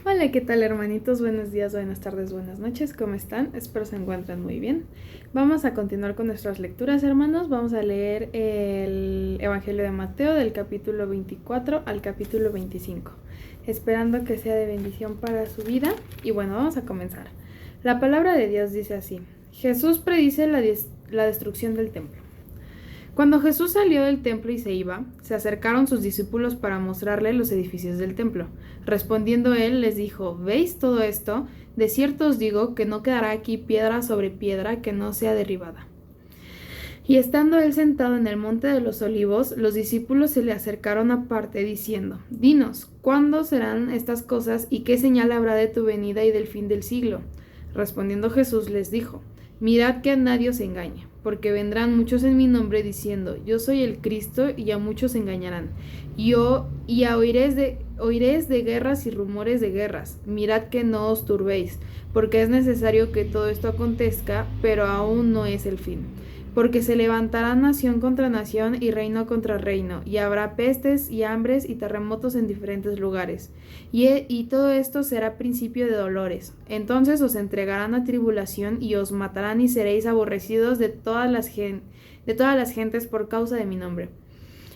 Hola, ¿qué tal hermanitos? Buenos días, buenas tardes, buenas noches, ¿cómo están? Espero se encuentren muy bien. Vamos a continuar con nuestras lecturas, hermanos. Vamos a leer el Evangelio de Mateo del capítulo 24 al capítulo 25, esperando que sea de bendición para su vida. Y bueno, vamos a comenzar. La palabra de Dios dice así: Jesús predice la destrucción del templo. Cuando Jesús salió del templo y se iba, se acercaron sus discípulos para mostrarle los edificios del templo. Respondiendo él, les dijo: ¿Veis todo esto? De cierto os digo que no quedará aquí piedra sobre piedra que no sea derribada. Y estando él sentado en el monte de los olivos, los discípulos se le acercaron aparte, diciendo: Dinos, ¿cuándo serán estas cosas y qué señal habrá de tu venida y del fin del siglo? Respondiendo Jesús les dijo: Mirad que a nadie os engañe, porque vendrán muchos en mi nombre diciendo: Yo soy el Cristo, y a muchos engañarán. Y oiréis de guerras y rumores de guerras. Mirad que no os turbéis, porque es necesario que todo esto acontezca, pero aún no es el fin. Porque se levantará nación contra nación y reino contra reino, y habrá pestes y hambres y terremotos en diferentes lugares. Y todo esto será principio de dolores. Entonces os entregarán a tribulación y os matarán y seréis aborrecidos de todas las gentes por causa de mi nombre.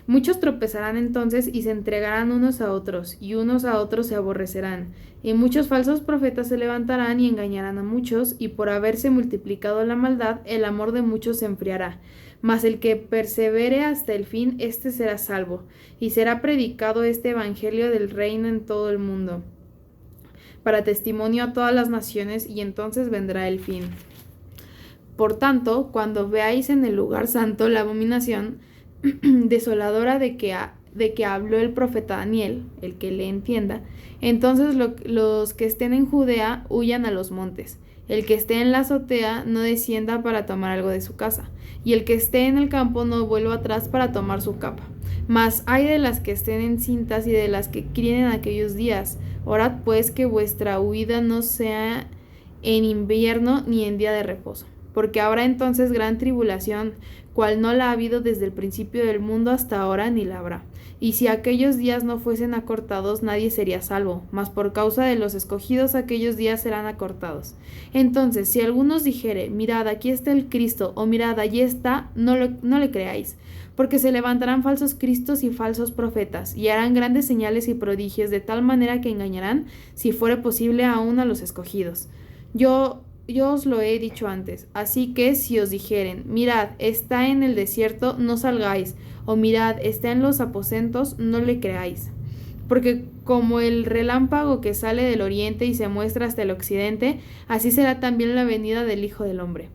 Muchos tropezarán entonces y se entregarán unos a otros, y unos a otros se aborrecerán. Y muchos falsos profetas se levantarán y engañarán a muchos, y por haberse multiplicado la maldad, el amor de muchos se enfriará. Mas el que persevere hasta el fin, éste será salvo, y será predicado este evangelio del reino en todo el mundo, para testimonio a todas las naciones, y entonces vendrá el fin. Por tanto, cuando veáis en el lugar santo la abominación desoladora de que habló el profeta Daniel, el que le entienda, entonces los que estén en Judea huyan a los montes. El que esté en la azotea no descienda para tomar algo de su casa, y el que esté en el campo no vuelva atrás para tomar su capa. Mas ay de las que estén encintas y de las que críen en aquellos días. Orad pues que vuestra huida no sea en invierno ni en día de reposo, porque habrá entonces gran tribulación, cual no la ha habido desde el principio del mundo hasta ahora, ni la habrá. Y si aquellos días no fuesen acortados, nadie sería salvo, mas por causa de los escogidos aquellos días serán acortados. Entonces, si algunos dijere: Mirad, aquí está el Cristo, o mirad, allí está, no le creáis, porque se levantarán falsos cristos y falsos profetas, y harán grandes señales y prodigios, de tal manera que engañarán, si fuere posible, aún a los escogidos. Yo os lo he dicho antes. Así que si os dijeren: Mirad, está en el desierto, no salgáis, o mirad, está en los aposentos, no le creáis. Porque como el relámpago que sale del oriente y se muestra hasta el occidente, así será también la venida del Hijo del Hombre.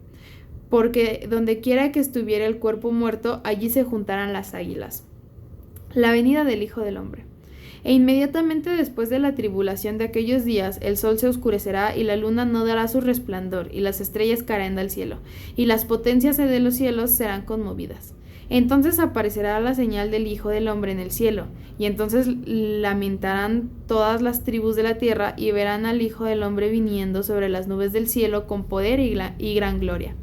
Porque donde quiera que estuviera el cuerpo muerto, allí se juntarán las águilas. La venida del Hijo del Hombre. E inmediatamente después de la tribulación de aquellos días, el sol se oscurecerá y la luna no dará su resplandor, y las estrellas caerán del cielo, y las potencias de los cielos serán conmovidas. Entonces aparecerá la señal del Hijo del Hombre en el cielo, y entonces lamentarán todas las tribus de la tierra, y verán al Hijo del Hombre viniendo sobre las nubes del cielo con poder y gran gloria.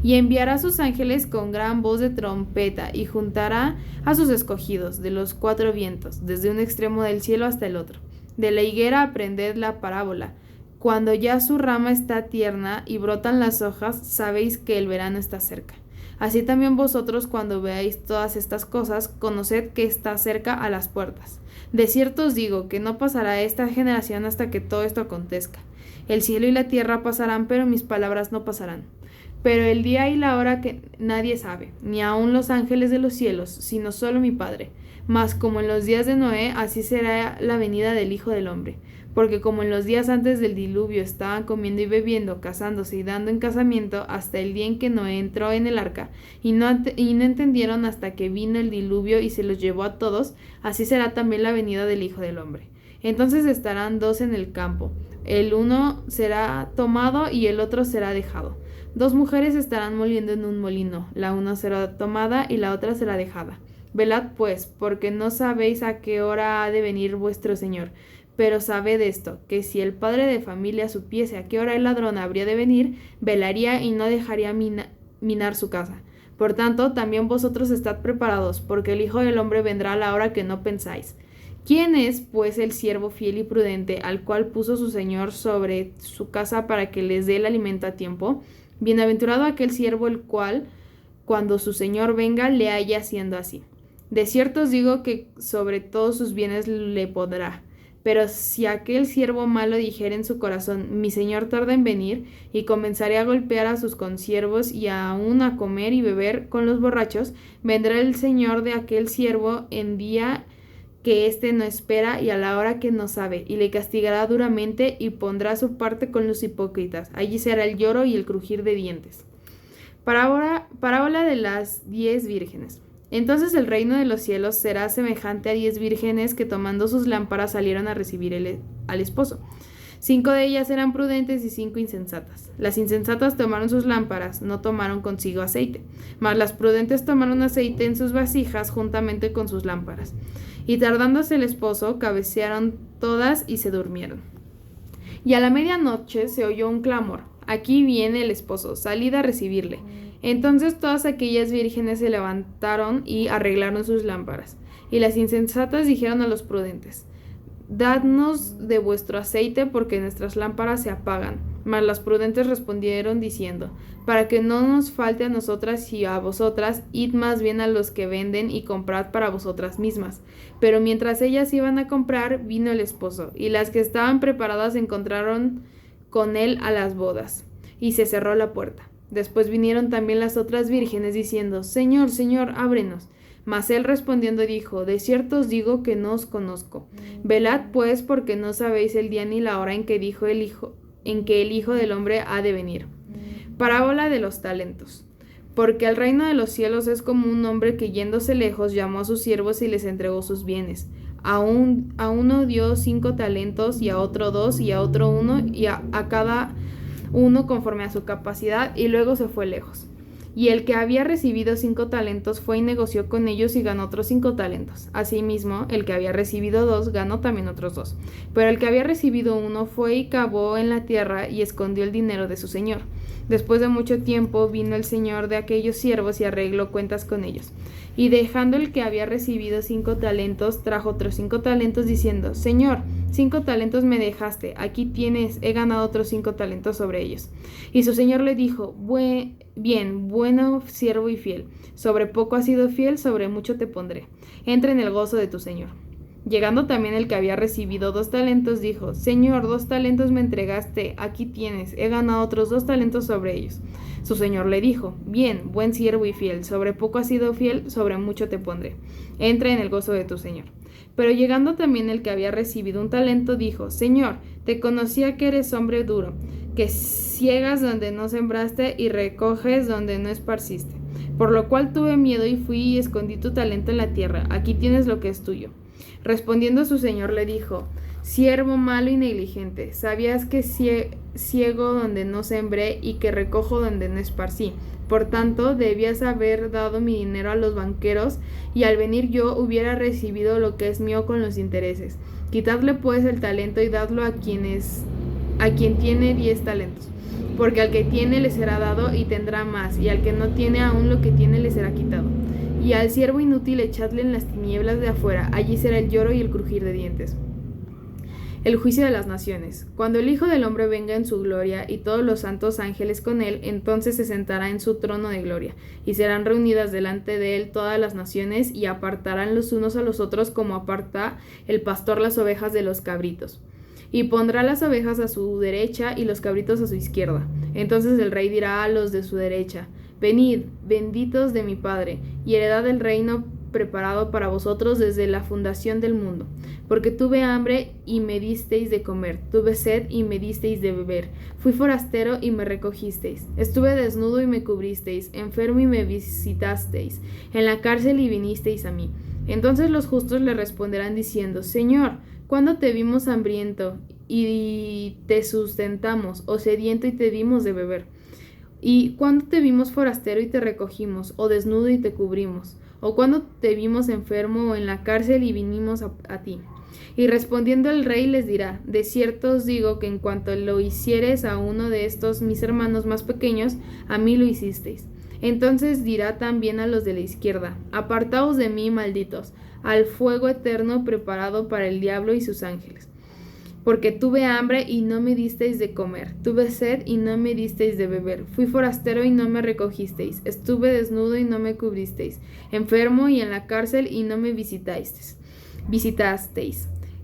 Y enviará a sus ángeles con gran voz de trompeta, y juntará a sus escogidos de los cuatro vientos, desde un extremo del cielo hasta el otro. De la higuera aprended la parábola. Cuando ya su rama está tierna y brotan las hojas, sabéis que el verano está cerca. Así también vosotros, cuando veáis todas estas cosas, conoced que está cerca a las puertas. De cierto os digo que no pasará esta generación hasta que todo esto acontezca. El cielo y la tierra pasarán, pero mis palabras no pasarán. Pero el día y la hora que nadie sabe, ni aun los ángeles de los cielos, sino solo mi Padre. Mas como en los días de Noé, así será la venida del Hijo del Hombre. Porque como en los días antes del diluvio estaban comiendo y bebiendo, casándose y dando en casamiento, hasta el día en que Noé entró en el arca, y no entendieron hasta que vino el diluvio y se los llevó a todos, así será también la venida del Hijo del Hombre. Entonces estarán dos en el campo, el uno será tomado y el otro será dejado. Dos mujeres estarán moliendo en un molino, la una será tomada y la otra será dejada. Velad pues, porque no sabéis a qué hora ha de venir vuestro Señor. Pero sabed esto, que si el padre de familia supiese a qué hora el ladrón habría de venir, velaría y no dejaría minar su casa. Por tanto, también vosotros estad preparados, porque el Hijo del Hombre vendrá a la hora que no pensáis. ¿Quién es, pues, el siervo fiel y prudente, al cual puso su señor sobre su casa para que les dé el alimento a tiempo? Bienaventurado aquel siervo el cual, cuando su señor venga, le haya haciendo así. De cierto os digo que sobre todos sus bienes le pondrá. Pero si aquel siervo malo dijere en su corazón, mi señor tarda en venir, y comenzaré a golpear a sus consiervos y aun a comer y beber con los borrachos, vendrá el señor de aquel siervo en día que éste no espera y a la hora que no sabe, y le castigará duramente y pondrá su parte con los hipócritas. Allí será el lloro y el crujir de dientes. Parábola de las 10 vírgenes. Entonces el reino de los cielos será semejante a 10 vírgenes que tomando sus lámparas salieron a recibir al esposo. 5 de ellas eran prudentes y 5 insensatas. Las insensatas tomaron sus lámparas, no tomaron consigo aceite, mas las prudentes tomaron aceite en sus vasijas juntamente con sus lámparas. Y tardándose el esposo, cabecearon todas y se durmieron. Y a la medianoche se oyó un clamor: aquí viene el esposo, salid a recibirle. Entonces todas aquellas vírgenes se levantaron y arreglaron sus lámparas. Y las insensatas dijeron a los prudentes: dadnos de vuestro aceite, porque nuestras lámparas se apagan. Mas las prudentes respondieron diciendo: para que no nos falte a nosotras y a vosotras, id más bien a los que venden y comprad para vosotras mismas. Pero mientras ellas iban a comprar, vino el esposo, y las que estaban preparadas encontraron con él a las bodas, y se cerró la puerta. Después vinieron también las otras vírgenes diciendo: Señor, Señor, ábrenos. Mas él respondiendo dijo: de cierto os digo que no os conozco. Velad pues, porque no sabéis el día ni la hora en que el Hijo del Hombre ha de venir. Parábola de los talentos. Porque el reino de los cielos es como un hombre que yéndose lejos llamó a sus siervos y les entregó sus bienes. A uno dio 5 talentos, y a otro 2, y a otro 1, y a cada uno conforme a su capacidad, y luego se fue lejos. Y el que había recibido 5 talentos fue y negoció con ellos y ganó otros 5 talentos. Asimismo, el que había recibido 2 ganó también otros 2. Pero el que había recibido 1 fue y cavó en la tierra y escondió el dinero de su señor. Después de mucho tiempo vino el señor de aquellos siervos y arregló cuentas con ellos. Y dejando el que había recibido 5 talentos, trajo otros 5 talentos diciendo: Señor, 5 talentos me dejaste, aquí tienes, he ganado otros 5 talentos sobre ellos. Y su señor le dijo: bien, bueno siervo y fiel, sobre poco has sido fiel, sobre mucho te pondré. Entra en el gozo de tu señor. Llegando también el que había recibido 2 talentos, dijo: Señor, 2 talentos me entregaste, aquí tienes, he ganado otros 2 talentos sobre ellos. Su señor le dijo: bien, buen siervo y fiel, sobre poco has sido fiel, sobre mucho te pondré. Entra en el gozo de tu señor. Pero llegando también el que había recibido un talento, dijo: Señor, te conocía que eres hombre duro, que ciegas donde no sembraste y recoges donde no esparciste. Por lo cual tuve miedo y fui y escondí tu talento en la tierra, aquí tienes lo que es tuyo. Respondiendo su señor le dijo: siervo malo y negligente, sabías que ciego donde no sembré y que recojo donde no esparcí. Por tanto, debías haber dado mi dinero a los banqueros, y al venir yo hubiera recibido lo que es mío con los intereses. Quitadle pues el talento y dadlo a quien tiene 10 talentos. Porque al que tiene le será dado y tendrá más, y al que no tiene aún lo que tiene le será quitado. Y al siervo inútil echadle en las tinieblas de afuera, allí será el lloro y el crujir de dientes. El juicio de las naciones. Cuando el Hijo del Hombre venga en su gloria y todos los santos ángeles con él, entonces se sentará en su trono de gloria, y serán reunidas delante de él todas las naciones, y apartarán los unos a los otros como aparta el pastor las ovejas de los cabritos. Y pondrá las ovejas a su derecha y los cabritos a su izquierda. Entonces el rey dirá a los de su derecha: venid, benditos de mi Padre, y heredad el reino preparado para vosotros desde la fundación del mundo. Porque tuve hambre y me disteis de comer, tuve sed y me disteis de beber, fui forastero y me recogisteis, estuve desnudo y me cubristeis, enfermo y me visitasteis, en la cárcel y vinisteis a mí. Entonces los justos le responderán diciendo: Señor, ¿cuándo te vimos hambriento y te sustentamos, o sediento y te dimos de beber? ¿Y cuándo te vimos forastero y te recogimos, o desnudo y te cubrimos? ¿O cuándo te vimos enfermo o en la cárcel y vinimos a ti? Y respondiendo el rey les dirá: de cierto os digo que en cuanto lo hiciereis a uno de estos mis hermanos más pequeños, a mí lo hicisteis. Entonces dirá también a los de la izquierda: apartaos de mí, malditos, al fuego eterno preparado para el diablo y sus ángeles. Porque tuve hambre y no me disteis de comer, tuve sed y no me disteis de beber, fui forastero y no me recogisteis, estuve desnudo y no me cubristeis, enfermo y en la cárcel y no me visitasteis.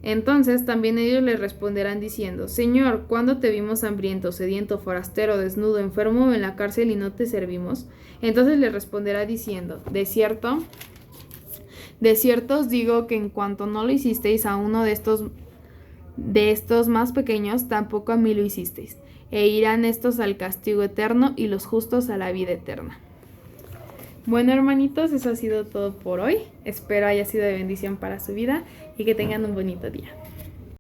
Entonces también ellos le responderán diciendo: Señor, ¿cuándo te vimos hambriento, sediento, forastero, desnudo, enfermo o en la cárcel y no te servimos? Entonces le responderá diciendo: de cierto os digo que en cuanto no lo hicisteis a uno de estos más pequeños, tampoco a mí lo hicisteis. E irán estos al castigo eterno y los justos a la vida eterna. Bueno, hermanitos, eso ha sido todo por hoy. Espero haya sido de bendición para su vida y que tengan un bonito día.